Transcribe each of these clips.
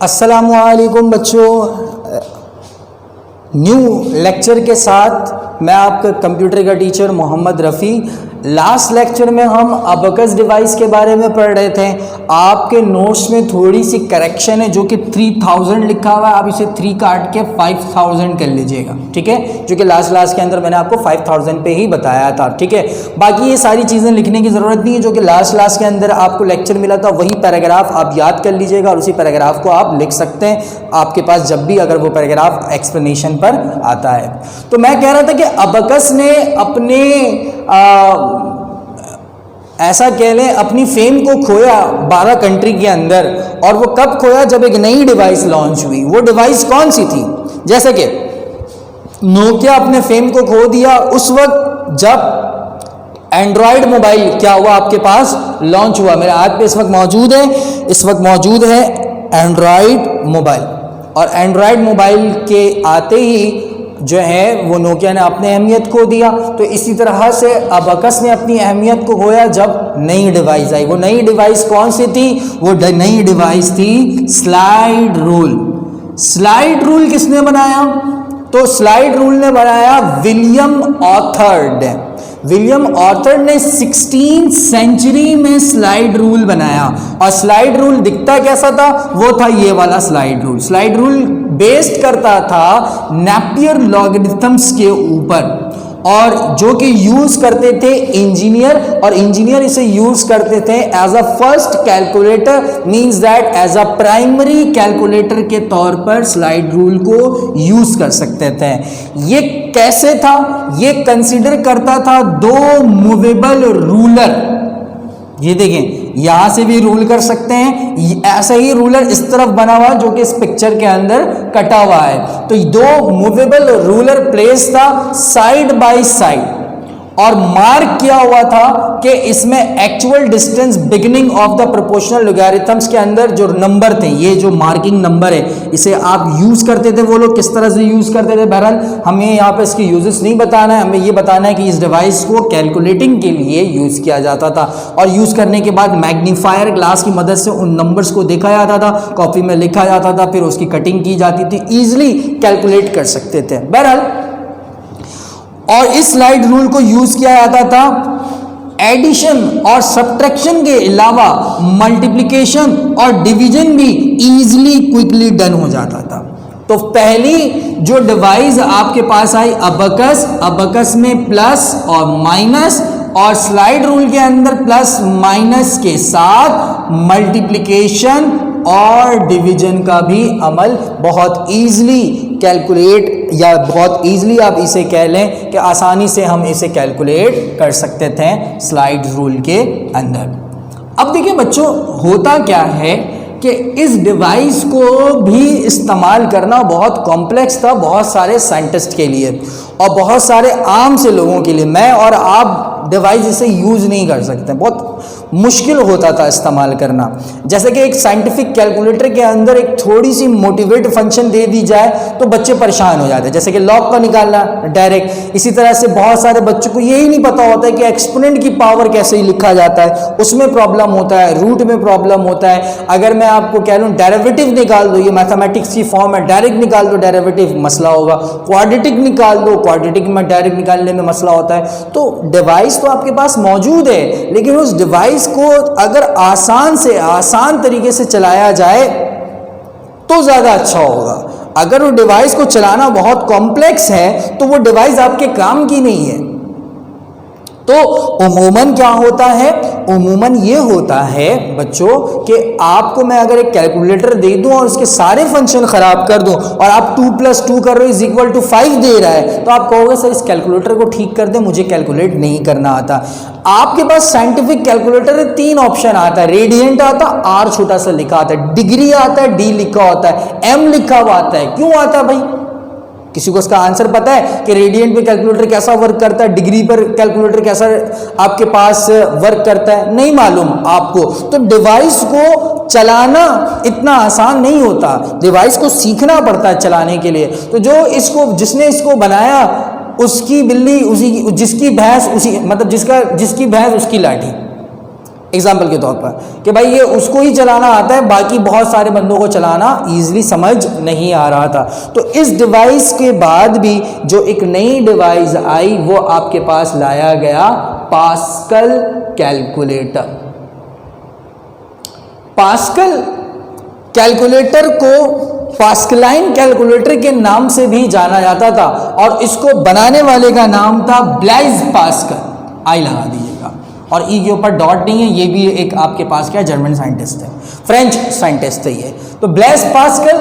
अस्सलामुअलैकुम बच्चों, new lecture के साथ मैं आपका कंप्यूटर का teacher Mohammad Rafi. Last lecture में हम अबकस डिवाइस के बारे में पढ़ रहे थे। आपके नोट्स में थोड़ी सी करेक्शन है, जो कि 3000 लिखा हुआ है, आप इसे 3 काट के 5000 कर लीजिएगा, ठीक है, जो कि लास्ट के अंदर मैंने आपको 5000 पे ही बताया था, ठीक है। बाकी ये सारी चीज़ें लिखने की ज़रूरत नहीं है, जो कि लास्ट के अंदर आपको लेक्चर मिला था वही पैराग्राफ आप याद कर लीजिएगा और उसी पैराग्राफ को आप लिख सकते हैं आपके पास जब भी अगर वो पैराग्राफ एक्सप्लेनेशन पर आता है। तो मैं कह रहा था कि अबकस ने अपने ऐसा कह लें अपनी फेम को खोया 12 कंट्री के अंदर। और वो कब खोया? जब एक नई डिवाइस लॉन्च हुई। वो डिवाइस कौन सी थी? जैसे कि नोकिया अपने फेम को खो दिया उस वक्त जब एंड्रॉयड मोबाइल क्या हुआ आपके पास लॉन्च हुआ। मेरे हाथ पे इस वक्त मौजूद है एंड्रॉयड मोबाइल। और एंड्रॉयड मोबाइल के आते ही जो है वो नोकिया ने अपनी अहमियत खो दिया। तो इसी तरह से अबकस ने अपनी अहमियत को खोया जब नई डिवाइस आई। वो नई डिवाइस कौन सी थी? वो नई डिवाइस थी स्लाइड रूल। स्लाइड रूल किसने बनाया? तो स्लाइड रूल ने बनाया विलियम ऑथर्ड। विलियम ऑथर्ड ने 16th सेंचुरी में स्लाइड रूल बनाया। और स्लाइड रूल दिखता कैसा था? वो था ये वाला slide rule. Slide rule based करता था नेपियर लॉगरिथम्स के ऊपर, और जो कि यूज करते थे इंजीनियर, और इंजीनियर इसे यूज करते थे as a first calculator, means that as a primary calculator के तौर पर स्लाइड रूल को यूज कर सकते थे। ये कैसे था? ये कंसीडर करता था 2 मूवेबल रूलर। ये देखें, यहां से भी रूल कर सकते हैं, ऐसा ही रूलर इस तरफ बना हुआ जो कि इस पिक्चर के अंदर कटा हुआ है। तो 2 मूवेबल रूलर प्लेस था साइड बाय साइड, और मार्क किया हुआ था कि इसमें actual distance beginning of the proportional logarithms के अंदर जो नंबर थे, ये जो मार्किंग नंबर है, इसे आप यूज करते थे। वो लोग किस तरह से यूज करते थे? बहरहाल हमें यहाँ पे इसके यूजेस नहीं बताना है, हमें ये बताना है कि इस डिवाइस को कैलकुलेटिंग के लिए यूज किया जाता था। और यूज करने के बाद मैग्नीफायर ग्लास की मदद से उन नंबर्स को देखा जाता था, कॉपी में लिखा जाता था, फिर उसकी कटिंग की जाती थी, ईजिली कैलकुलेट कर सकते थे। बहरहाल, और इस स्लाइड रूल को यूज किया जाता था एडिशन और सब्ट्रैक्शन के अलावा मल्टीप्लिकेशन और डिवीजन भी इजीली क्विकली डन हो जाता था। तो पहली जो डिवाइस आपके पास आई अबकस में प्लस और माइनस, और स्लाइड रूल के अंदर प्लस माइनस के साथ मल्टीप्लिकेशन और डिवीजन का भी अमल बहुत इजीली कैलकुलेट, या बहुत इजीली आप इसे कह लें कि आसानी से हम इसे कैलकुलेट कर सकते थे स्लाइड रूल के अंदर। अब देखिए बच्चों, होता क्या है कि इस डिवाइस को भी इस्तेमाल करना बहुत कॉम्प्लेक्स था बहुत सारे साइंटिस्ट के लिए और बहुत सारे आम से लोगों के लिए। मैं और आप डिवाइस इसे यूज नहीं कर सकते, बहुत मुश्किल होता था इस्तेमाल करना। जैसे कि एक साइंटिफिक कैलकुलेटर के अंदर एक थोड़ी सी मोटिवेट फंक्शन दे दी जाए तो बच्चे परेशान हो जाते हैं, जैसे कि लॉग का निकालना डायरेक्ट। इसी तरह से बहुत सारे बच्चों को यही नहीं पता होता है कि एक्सपोनेंट की पावर कैसे लिखा जाता है, उसमें प्रॉब्लम होता है, रूट में प्रॉब्लम होता है। अगर मैं आपको कह लूँ डेरिवेटिव निकाल दो, ये मैथमेटिक्स की फॉर्म है, डायरेक्ट निकाल दो डेरिवेटिव, मसला होगा। क्वाड्रेटिक निकाल दो, क्वाड्रेटिक में डायरेक्ट निकालने में मसला होता है। तो डिवाइस तो आपके पास मौजूद है, लेकिन उस डिवाइस को अगर आसान से आसान तरीके से चलाया जाए तो ज्यादा अच्छा होगा। अगर वो डिवाइस को चलाना बहुत कॉम्प्लेक्स है तो वो डिवाइस आपके काम की नहीं है। तो उमूमन क्या होता है? उमूमन ये होता है बच्चों कि आपको मैं अगर एक कैलकुलेटर दे दूं और उसके सारे फंक्शन खराब कर दूं, और आप 2 + 2 कर रहे हो = 5 दे रहा है, तो आप कहोगे सर इस कैलकुलेटर को ठीक कर दे, मुझे कैलकुलेट नहीं करना आता। आपके पास साइंटिफिक कैलकुलेटर में 3 ऑप्शन आता है, रेडियंट आता, आर छोटा सा लिखा आता है, डिग्री आता है, डी लिखा होता है, एम लिखा हुआ आता है। क्यों आता है भाई? किसी को इसका आंसर पता है कि रेडियंट पे कैलकुलेटर कैसा वर्क करता है, डिग्री पर कैलकुलेटर कैसा आपके पास वर्क करता है? नहीं मालूम आपको। तो डिवाइस को चलाना इतना आसान नहीं होता, डिवाइस को सीखना पड़ता है चलाने के लिए। तो जिसने इसको बनाया उसकी बिल्ली उसी, जिसकी भैंस उसी, मतलब जिसकी भैंस उसकी लाठी। एग्जाम्पल के तौर पर कि भाई ये उसको ही चलाना आता है, बाकी बहुत सारे बंदों को चलाना ईजिली समझ नहीं आ रहा था। तो इस डिवाइस के बाद भी जो एक नई डिवाइस आई वो आपके पास लाया गया पास्कल कैलकुलेटर। पास्कल कैलकुलेटर को पास्कलाइन कैलकुलेटर के नाम से भी जाना जाता था और इसको बनाने वाले का नाम था ब्लाइज पास्कल। आई लगा दीजिएगा और ई के ऊपर डॉट नहीं है, ये भी एक आपके पास क्या जर्मन साइंटिस्ट है, फ्रेंच साइंटिस्ट है ये। तो ब्लाइज पास्कल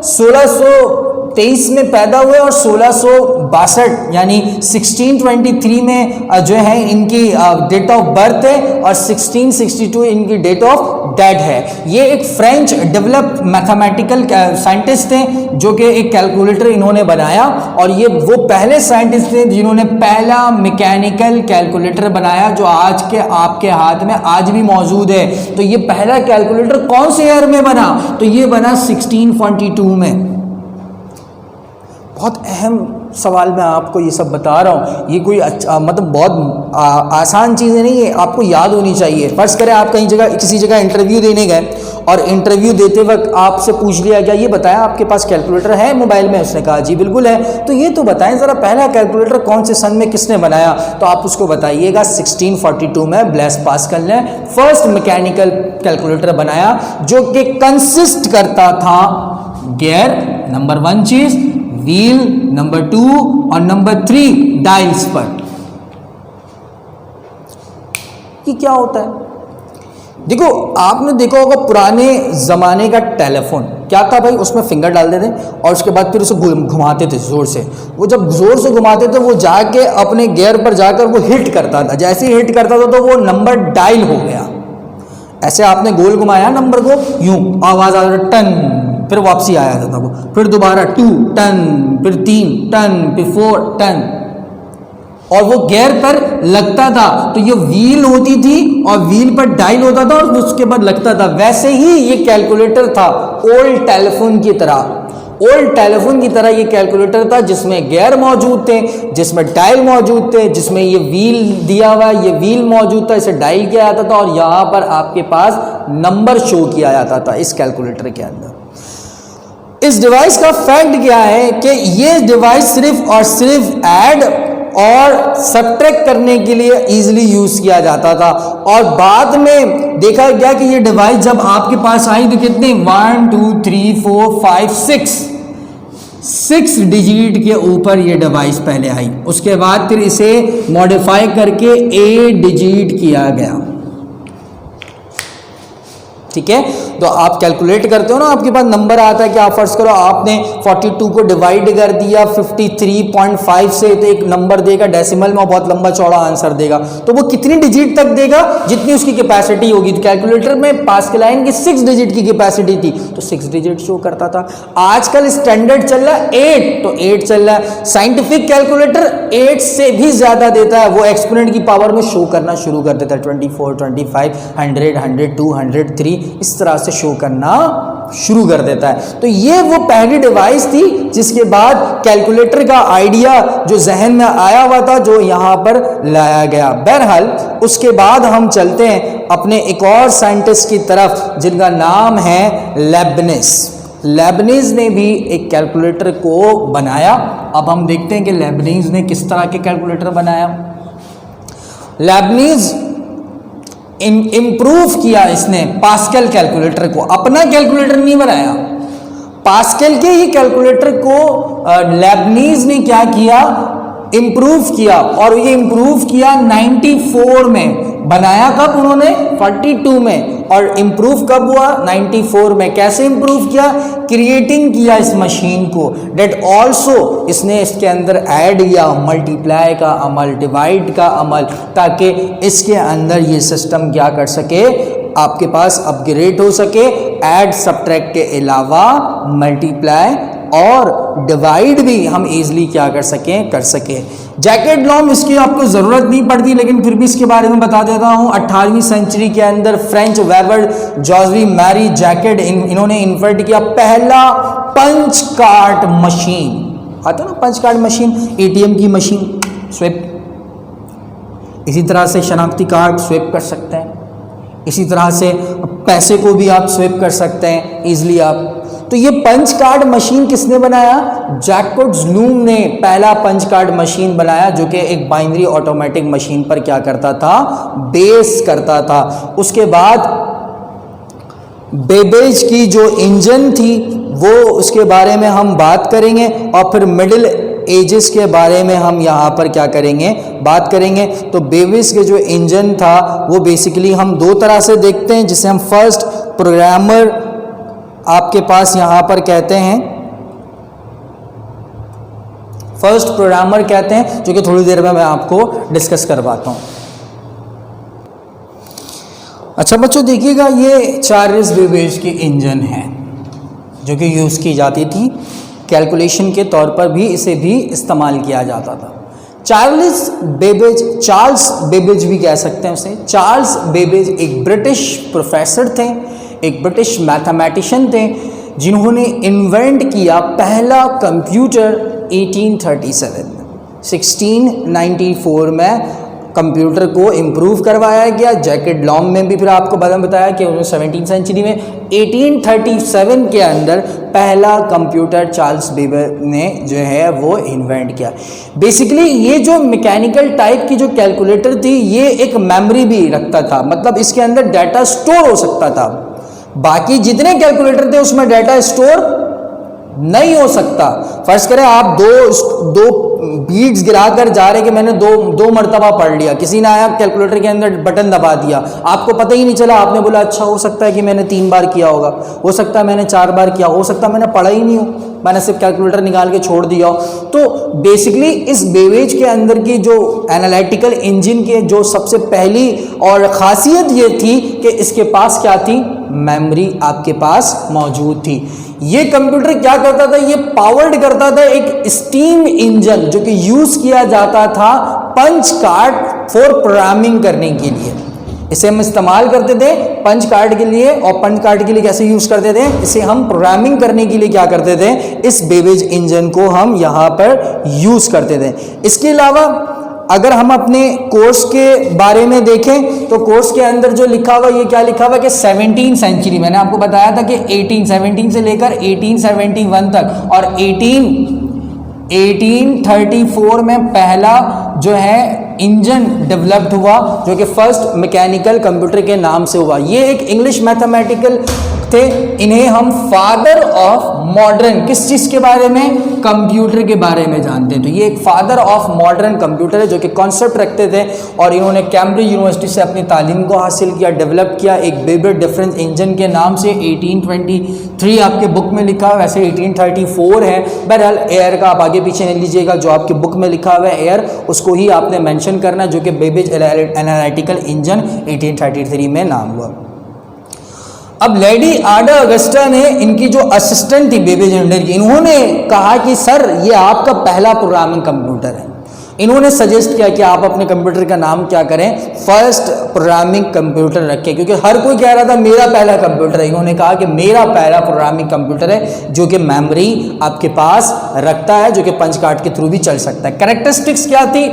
1623 में पैदा हुए और 1662 यानी 1623 में जो है इनकी डेट ऑफ बर्थ है और 1662 इनकी डेट ऑफ डेथ है। ये एक फ्रेंच डेवलप मैथमेटिकल साइंटिस्ट थे जो कि एक कैलकुलेटर इन्होंने बनाया और ये वो पहले साइंटिस्ट थे जिन्होंने पहला मैकेनिकल कैलकुलेटर बनाया जो आज के आपके हाथ में आज भी मौजूद है। तो ये पहला कैलकुलेटर कौन से ईयर में बना? तो ये बना 1642 में। बहुत अहम सवाल मैं आपको ये सब बता रहा हूँ, ये कोई मतलब बहुत आसान चीज़ें नहीं है, आपको याद होनी चाहिए। फर्ज करें आप कहीं जगह किसी जगह इंटरव्यू देने गए और इंटरव्यू देते वक्त आपसे पूछ लिया गया ये बताएं आपके पास कैलकुलेटर है मोबाइल में? उसने कहा जी बिल्कुल है। तो ये तो बताएं ज़रा पहला कैलकुलेटर कौन से सन में किसने बनाया? तो आप उसको बताइएगा 1642 में ब्लाइज पास्कल ने फर्स्ट मैकेनिकल कैलकुलेटर बनाया जो कि कंसिस्ट करता था गियर नंबर 1 चीज़, व्हील नंबर 2 और नंबर 3 डायल्स पर। ये क्या होता है? देखो आपने देखा होगा पुराने ज़माने का टेलीफोन क्या था भाई, उसमें फिंगर डाल देते और उसके बाद फिर उसे घुमाते थे ज़ोर से। वो जब ज़ोर से घुमाते थे वो जाके अपने गियर पर जाकर वो हिट करता था, जैसे ही हिट करता था तो वो नंबर डायल हो गया। ऐसे आपने गोल घुमाया नंबर को, यूं आवाज़ आ रहा टन, फिर वापसी आया था वो, फिर दोबारा 2 टन, फिर 3 टन, फिर 4 टन और वो गियर पर लगता था। तो ये व्हील होती थी और व्हील पर डायल होता था और उसके बाद लगता था। वैसे ही ये कैलकुलेटर था ओल्ड टेलीफोन की तरह। ओल्ड टेलीफोन की तरह ये कैलकुलेटर था जिसमें गियर मौजूद थे, जिसमें डायल मौजूद थे, जिसमें ये व्हील दिया हुआ ये व्हील मौजूद था, इसे डायल किया जाता था और यहाँ पर आपके पास नंबर शो किया जाता था इस कैलकुलेटर के अंदर। इस डिवाइस का फैक्ट क्या है कि ये डिवाइस सिर्फ और सिर्फ ऐड और सब्ट्रैक्ट करने के लिए इजीली यूज किया जाता था और बाद में देखा गया कि ये डिवाइस जब आपके पास आई तो कितने 1 2 3 4 5 6 डिजिट के ऊपर ये डिवाइस पहले आई, उसके बाद फिर इसे मॉडिफाई करके 8 डिजिट किया गया। ठीक है, तो आप कैलकुलेट करते हो ना, आपके पास नंबर आता है कि आप फर्ज करो आपने 42 को डिवाइड कर दिया 53.5 से, तो एक नंबर देगा डेसिमल में, बहुत लंबा चौड़ा आंसर देगा। तो वो कितनी डिजिट तक देगा? जितनी उसकी कैपेसिटी होगी। तो कैलकुलेटर में पास्कलाइन की 6 डिजिट की कैपेसिटी थी तो 6 डिजिट शो करता था। आजकल स्टैंडर्ड चल रहा है 8, तो 8 चल रहा है। साइंटिफिक कैलकुलेटर 8 से भी ज्यादा देता है, वो एक्सपोनेंट की पावर में शो करना शुरू कर देता है 24 25 100 102 103 इस तरह से शो करना शुरू कर देता है। तो ये वो पहली डिवाइस थी जिसके बाद कैलकुलेटर का आइडिया जो जहन में आया हुआ था जो यहां पर लाया गया। बहरहाल उसके बाद हम चलते हैं अपने एक और साइंटिस्ट की तरफ जिनका नाम है लेबनिज। लेबनिज ने भी एक कैलकुलेटर को बनाया। अब हम देखते हैं कि लेबनिज ने किस तरह के कैलकुलेटर बनाया। लेबनिज इम्प्रूव किया इसने पास्कल कैलकुलेटर को, अपना कैलकुलेटर नहीं बनाया। पास्कल के ही कैलकुलेटर को लेबनीज ने क्या किया, इम्प्रूव किया और ये इम्प्रूव किया 94 में। बनाया कब उन्होंने? 42 में। और इम्प्रूव कब हुआ? 94 में। कैसे इम्प्रूव किया? क्रिएटिंग किया इस मशीन को, डेट ऑल्सो इसने इसके अंदर ऐड किया मल्टीप्लाई का अमल, डिवाइड का अमल, ताकि इसके अंदर ये सिस्टम क्या कर सके, आपके पास अपग्रेड हो सके। ऐड सब्ट्रैक्ट के अलावा मल्टीप्लाई और डिवाइड भी हम इजीली क्या कर सकें। जैकेट लॉम इसकी आपको ज़रूरत नहीं पड़ती, लेकिन फिर भी इसके बारे में बता देता हूँ। 18वीं सेंचुरी के अंदर फ्रेंच वेबर जॉर्जी मैरी जैकेट इन्होंने इन्वेंट किया पहला पंच कार्ड मशीन। आता ना पंच कार्ड मशीन, ATM की मशीन, स्विप। इसी तरह से शनाख्ती कार्ड स्विप कर सकते हैं। इसी तरह से पैसे को भी आप स्विप कर सकते हैं ईजिली आप। तो ये पंच कार्ड मशीन किसने बनाया? जैकब ज़लूम ने पहला पंच कार्ड मशीन बनाया, जो कि एक बाइनरी ऑटोमेटिक मशीन पर क्या करता था? बेस करता था। उसके बाद बेबेज की जो इंजन थी वो उसके बारे में हम बात करेंगे, और फिर मिडिल एजेस के बारे में हम यहाँ पर क्या करेंगे? बात करेंगे। तो बेबेज के जो इंजन था वो बेसिकली हम दो तरह से देखते हैं, जिसे हम फर्स्ट प्रोग्रामर आपके पास यहाँ पर कहते हैं, फर्स्ट प्रोग्रामर कहते हैं, जो कि थोड़ी देर में मैं आपको डिस्कस करवाता हूँ। अच्छा बच्चों देखिएगा, ये चार्ल्स बेबेज की इंजन है जो कि यूज़ की जाती थी कैलकुलेशन के तौर पर भी, इसे भी इस्तेमाल किया जाता था। चार्ल्स बेबेज भी कह सकते हैं उसे। चार्ल्स बेबेज एक ब्रिटिश प्रोफेसर थे, एक ब्रिटिश मैथमेटिशियन थे, जिन्होंने इन्वेंट किया पहला कंप्यूटर 1694 में कंप्यूटर को इम्प्रूव करवाया गया। जैकब लॉन्ग में भी फिर आपको बताया कि 17वीं सेंचुरी में 1837 के अंदर पहला कंप्यूटर चार्ल्स बेबेज ने जो है वो इन्वेंट किया। बेसिकली ये जो मैकेनिकल टाइप की जो कैलकुलेटर थी, ये एक मेमोरी भी रखता था, मतलब इसके अंदर डाटा स्टोर हो सकता था। बाकी जितने कैलकुलेटर थे उसमें डाटा स्टोर नहीं हो सकता। फर्ज करें आप दो बीट्स गिराकर जा रहे कि मैंने दो मरतबा पढ़ लिया, किसी ने आया कैलकुलेटर के अंदर बटन दबा दिया, आपको पता ही नहीं चला, आपने बोला अच्छा हो सकता है कि मैंने 3 बार किया होगा, हो सकता है मैंने 4 बार किया, हो सकता है मैंने पढ़ा ही नहीं हो, मैंने सिर्फ कैलकुलेटर निकाल के छोड़ दिया हो। तो बेसिकली इस बेबेज के अंदर की जो एनालिटिकल इंजन के जो सबसे पहली और ख़ासियत ये थी कि इसके पास क्या थी? मेमोरी आपके पास मौजूद थी। ये कंप्यूटर क्या करता था? ये पावर्ड करता था एक स्टीम इंजन, जो कि यूज किया जाता था पंच कार्ड फॉर प्रोग्रामिंग करने के लिए। इसे हम इस्तेमाल करते थे पंच कार्ड के लिए, और पंच कार्ड के लिए कैसे यूज करते थे? इसे हम प्रोग्रामिंग करने के लिए क्या करते थे? इस बेबेज इंजन को हम यहाँ पर यूज करते थे। इसके अलावा अगर हम अपने कोर्स के बारे में देखें तो कोर्स के अंदर जो लिखा हुआ, ये क्या लिखा हुआ कि 17वीं सेंचुरी, मैंने आपको बताया था कि 1817 से लेकर 1871 तक, और 1834 में पहला जो है इंजन डेवलप्ड हुआ, जो कि फर्स्ट मैकेनिकल कंप्यूटर के नाम से हुआ। ये एक इंग्लिश मैथमेटिकल थे, इन्हें हम फादर ऑफ मॉडर्न, किस चीज़ के बारे में? कंप्यूटर के बारे में जानते हैं। तो ये एक फादर ऑफ मॉडर्न कंप्यूटर है, जो कि कॉन्सेप्ट रखते थे, और इन्होंने कैम्ब्रिज यूनिवर्सिटी से अपनी तालीम को हासिल किया, डेवलप किया एक बेबेज डिफरेंस इंजन के नाम से। 1823 आपके बुक में लिखा हुआ, वैसे 1834 है। बहरहाल एयर का आप आगे पीछे नहीं लीजिएगा, जो आपकी बुक में लिखा हुआ है एयर, उसको ही आपने मेंशन करना, जो कि बेबेज एनालिटिकल इंजन 1833 में नाम हुआ। अब लेडी आडा अगस्टा ने, इनकी जो असिस्टेंट थी बेबेज इंजन की, इन्होंने कहा कि सर ये आपका पहला प्रोग्रामिंग कंप्यूटर है। इन्होंने सजेस्ट किया कि आप अपने कंप्यूटर का नाम क्या करें? फर्स्ट प्रोग्रामिंग कंप्यूटर रखें, क्योंकि हर कोई कह रहा था मेरा पहला कंप्यूटर है। इन्होंने कहा कि मेरा पहला प्रोग्रामिंग कंप्यूटर है, जो कि मेमोरी आपके पास रखता है, जो कि पंच कार्ड के थ्रू भी चल सकता है। कैरेक्टरिस्टिक्स क्या थी?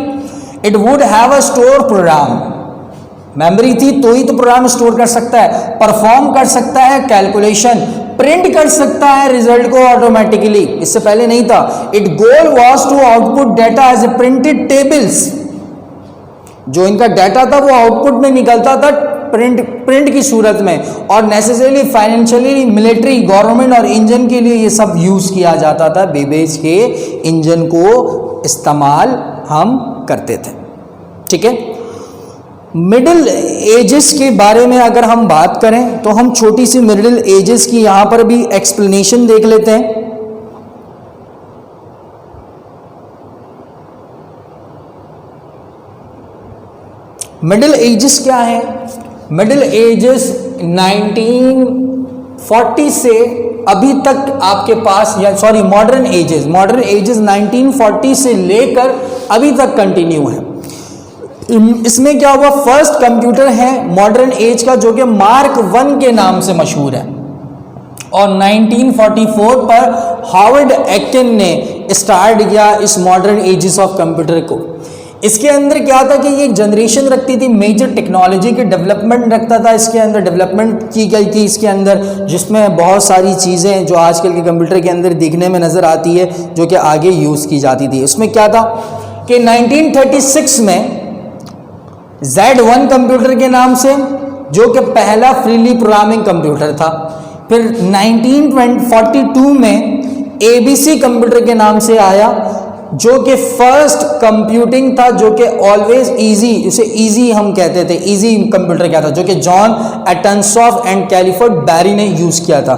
It would have a store programme, memory थी तो ही तो प्रोग्राम स्टोर कर सकता है, परफॉर्म कर सकता है कैलकुलेशन, प्रिंट कर सकता है रिजल्ट को ऑटोमेटिकली, इससे पहले नहीं था। It goal was to output data as a printed tables, जो इनका डाटा था वो आउटपुट में निकलता था प्रिंट की सूरत में, और नेसेसरीली फाइनेंशियली मिलिट्री गवर्नमेंट और इंजन के लिए ये सब यूज किया जाता था। बेबेज के इंजन को इस्तेमाल हम करते थे। ठीक है, मिडिल एजेस के बारे में अगर हम बात करें तो हम छोटी सी मिडिल एजेस की यहां पर भी एक्सप्लेनेशन देख लेते हैं। मिडिल एजेस क्या है? मिडिल एजेस 1940 से अभी तक आपके पास, या सॉरी मॉडर्न एजेस 1940 से लेकर अभी तक कंटिन्यू है। इसमें क्या हुआ? फर्स्ट कंप्यूटर है मॉडर्न एज का, जो कि मार्क 1 के नाम से मशहूर है, और 1944 पर हार्वर्ड एक्टन ने स्टार्ट किया इस मॉडर्न एजेस ऑफ कंप्यूटर को। इसके अंदर क्या था कि ये जनरेशन रखती थी, मेजर टेक्नोलॉजी के डेवलपमेंट रखता था, इसके अंदर डेवलपमेंट की गई थी इसके अंदर, जिसमें बहुत सारी चीज़ें जो आजकल के कंप्यूटर के अंदर दिखने में नज़र आती है जो कि आगे यूज़ की जाती थी। उसमें क्या था कि 1936 में Z1 कंप्यूटर के नाम से, जो कि पहला फ्रीली प्रोग्रामिंग कंप्यूटर था। फिर 1942 में ABC कंप्यूटर के नाम से आया, जो कि फर्स्ट कंप्यूटिंग था, जो कि ऑलवेज इजी, उसे इजी हम कहते थे। इजी कंप्यूटर क्या था, जो कि जॉन एटनसॉफ एंड कैलिफोर्ड बैरी ने यूज़ किया था।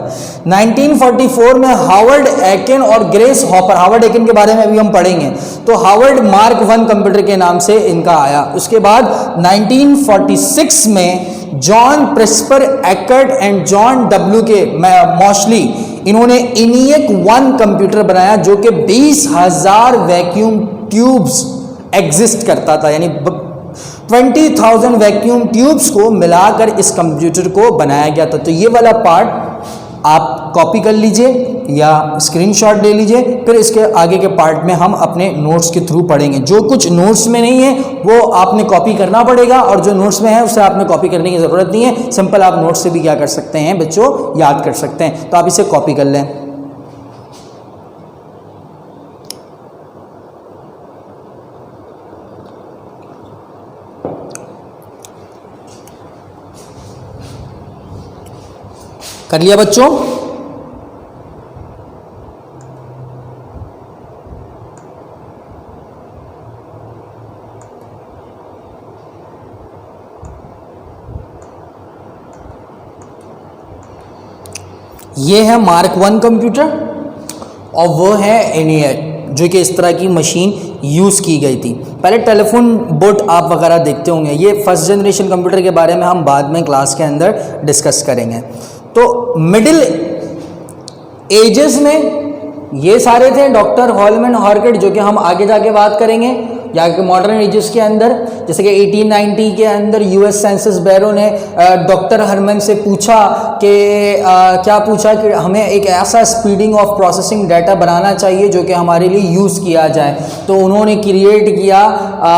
1944 में हार्वर्ड एकिन और ग्रेस हॉपर, हार्वर्ड एकिन के बारे में अभी हम पढ़ेंगे, तो हार्वर्ड मार्क 1 कंप्यूटर के नाम से इनका आया। उसके बाद 1946 में John Presper Eckert and John W.K. Mauchly, इन्होंने इनियक 1 कंप्यूटर बनाया, जो कि 20,000 वैक्यूम ट्यूब्स एग्जिस्ट करता था, यानी 20,000 वैक्यूम ट्यूब्स को मिलाकर इस कंप्यूटर को बनाया गया था। तो ये वाला पार्ट आप कॉपी कर लीजिए या स्क्रीनशॉट ले लीजिए, फिर इसके आगे के पार्ट में हम अपने नोट्स के थ्रू पढ़ेंगे। जो कुछ नोट्स में नहीं है वो आपने कॉपी करना पड़ेगा, और जो नोट्स में है उसे आपने कॉपी करने की ज़रूरत नहीं है। सिंपल आप नोट्स से भी क्या कर सकते हैं बच्चों, याद कर सकते हैं। तो आप इसे कॉपी कर लें। कर लिया बच्चों? ये है मार्क 1 कंप्यूटर और वो है ENIAC, जो कि इस तरह की मशीन यूज़ की गई थी। पहले टेलीफोन बुट आप वगैरह देखते होंगे। ये फर्स्ट जनरेशन कंप्यूटर के बारे में हम बाद में क्लास के अंदर डिस्कस करेंगे। तो मिडिल एजेस में ये सारे थे, डॉक्टर हॉलमैन हॉर्केट, जो कि हम आगे जाके बात करेंगे, या कि मॉडर्न एजेस के अंदर, जैसे कि 1890 के अंदर यूएस सेंसस ब्यूरो ने डॉक्टर हरमन से पूछा कि क्या पूछा कि हमें एक ऐसा स्पीडिंग ऑफ प्रोसेसिंग डाटा बनाना चाहिए जो कि हमारे लिए यूज़ किया जाए। तो उन्होंने क्रिएट किया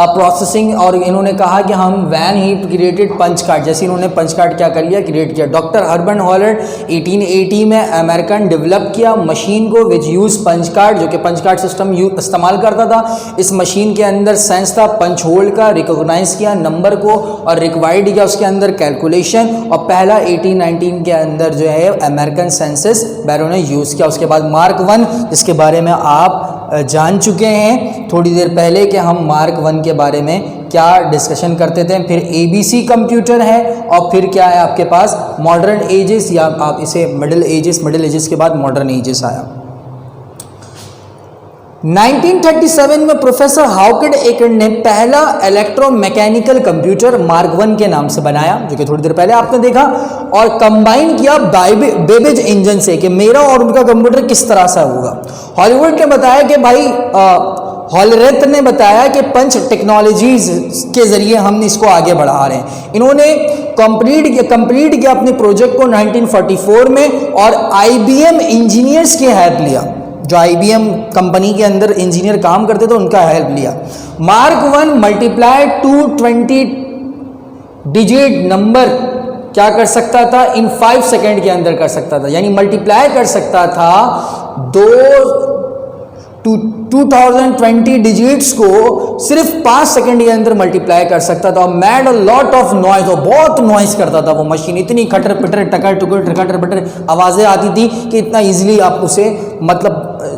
प्रोसेसिंग, और इन्होंने कहा कि हम when he created punch card, जैसे इन्होंने पंच कार्ड क्या कर लिया, क्रिएट किया। डॉक्टर हर्बन हॉलर 1880 में अमेरिकन डेवलप किया मशीन को विच यूज़ पंच कार्ड, जो कि पंच कार्ड सिस्टम इस्तेमाल करता था। इस मशीन के अंदर सेंस था पंच होल का, रिकॉग्नाइज किया नंबर को और रिक्वायर्ड किया उसके अंदर कैलकुलेशन, और पहला 1819 के अंदर जो है अमेरिकन सेंसस ब्यूरो ने यूज़ किया। उसके बाद मार्क 1, जिसके बारे में आप जान चुके हैं थोड़ी देर पहले कि हम मार्क 1 के बारे में क्या डिस्कशन करते थे। फिर ABC कंप्यूटर है, और फिर क्या है आपके पास मॉडर्न एजेस, या आप इसे मिडिल एजेस के बाद मॉडर्न एजेस आया। 1937 में प्रोफेसर हाउकिड एकर्ड ने पहला इलेक्ट्रोमैकेनिकल कंप्यूटर मार्क 1 के नाम से बनाया, जो कि थोड़ी देर पहले आपने देखा, और कंबाइन किया बेबेज इंजन से कि मेरा और उनका कंप्यूटर किस तरह से होगा। हॉलीवुड ने बताया कि भाई हॉलरेथ ने बताया कि पंच टेक्नोलॉजीज के जरिए हम इसको आगे बढ़ा रहे हैं। इन्होंने कंप्लीट किया अपने प्रोजेक्ट को 1944 में, और IBM इंजीनियर्स की हेल्प लिया, जो IBM कंपनी के अंदर इंजीनियर काम करते थे उनका हेल्प लिया। मार्क 1 मल्टीप्लाई 220 डिजिट नंबर क्या कर सकता था, इन 5 सेकेंड के अंदर कर सकता था, यानी मल्टीप्लाई कर सकता था 2020 डिजिट्स को सिर्फ 5 सेकंड के अंदर मल्टीप्लाई कर सकता था। Mad a lot of noise, और बहुत नॉइज करता था वो मशीन, इतनी खटर पिटर टकर टुकर ठकर पिटर आवाज़ें आती थी कि इतना इजीली आप उसे, मतलब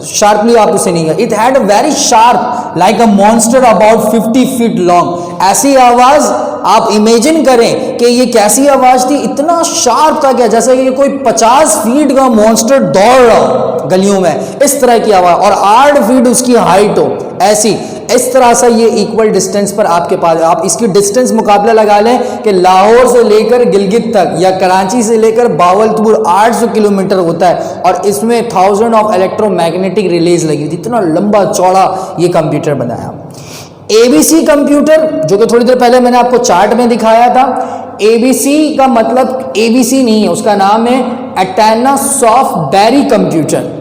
शार्पली आप उसे नहीं कर। It had a very sharp like a monster about 50 feet long. ऐसी आवाज़ आप इमेजिन करें कि ये कैसी आवाज़ थी, इतना शार्प था क्या, जैसे कि कोई 50 फीट का मॉन्स्टर दौड़ रहा गलियों में, इस तरह की आवाज़, और 8 फीट उसकी हाइट हो, ऐसी इस तरह से ये इक्वल डिस्टेंस पर आपके पास, आप इसकी डिस्टेंस मुकाबला लगा लें कि लाहौर से लेकर गिलगित तक या कराची से लेकर बावलपुर 800 किलोमीटर होता है, और इसमें 1000 ऑफ इलेक्ट्रोमैग्नेटिक रिलेज लगी हुई थी। इतना लंबा चौड़ा ये कंप्यूटर बनाया। ABC कंप्यूटर, जो कि थोड़ी देर पहले मैंने आपको चार्ट में दिखाया था, ABC का मतलब ABC नहीं है, उसका नाम है एटनसॉफ बैरी कंप्यूटर।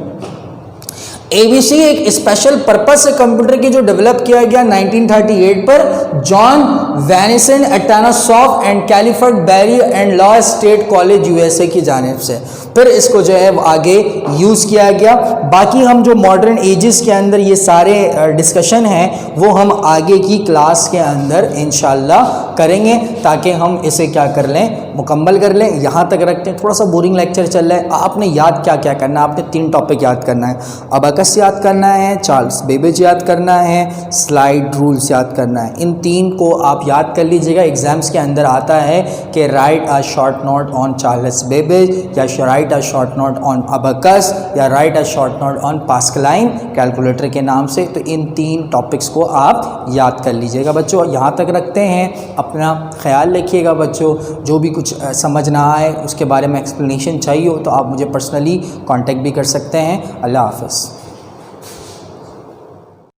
ABC एक स्पेशल पर्पस से कंप्यूटर की जो डेवलप किया गया 1938 पर John Vincent Atanasoff and Clifford Berry and Iowa State College USA की जानिब से, फिर इसको जो है वो आगे यूज़ किया गया। बाकी हम जो मॉडर्न एजेस के अंदर ये सारे डिस्कशन हैं वो हम आगे की क्लास के अंदर इंशाल्लाह करेंगे, ताकि हम इसे क्या कर लें, मुकम्मल कर लें। यहाँ तक रखते हैं, थोड़ा सा बोरिंग लेक्चर चल रहा है। आपने याद क्या क्या करना है, आपने 3 टॉपिक याद करना है, अबाकस याद करना है, चार्ल्स बेबेज याद करना है, स्लाइड रूल्स याद करना है। इन 3 को आप याद कर लीजिएगा। एग्जाम्स के अंदर आता है कि write a short note on Charles Babbage, या write a short note on abacus, या write a short note on Pascaline calculator के नाम से। तो इन 3 टॉपिक्स को आप याद कर लीजिएगा बच्चों। यहाँ तक रखते हैं, अपना ख्याल रखिएगा बच्चों। जो भी कुछ समझ ना आए, उसके बारे में एक्सप्लेनेशन चाहिए हो तो आप मुझे पर्सनली कांटेक्ट भी कर सकते हैं। अल्लाह हाफ़िज़।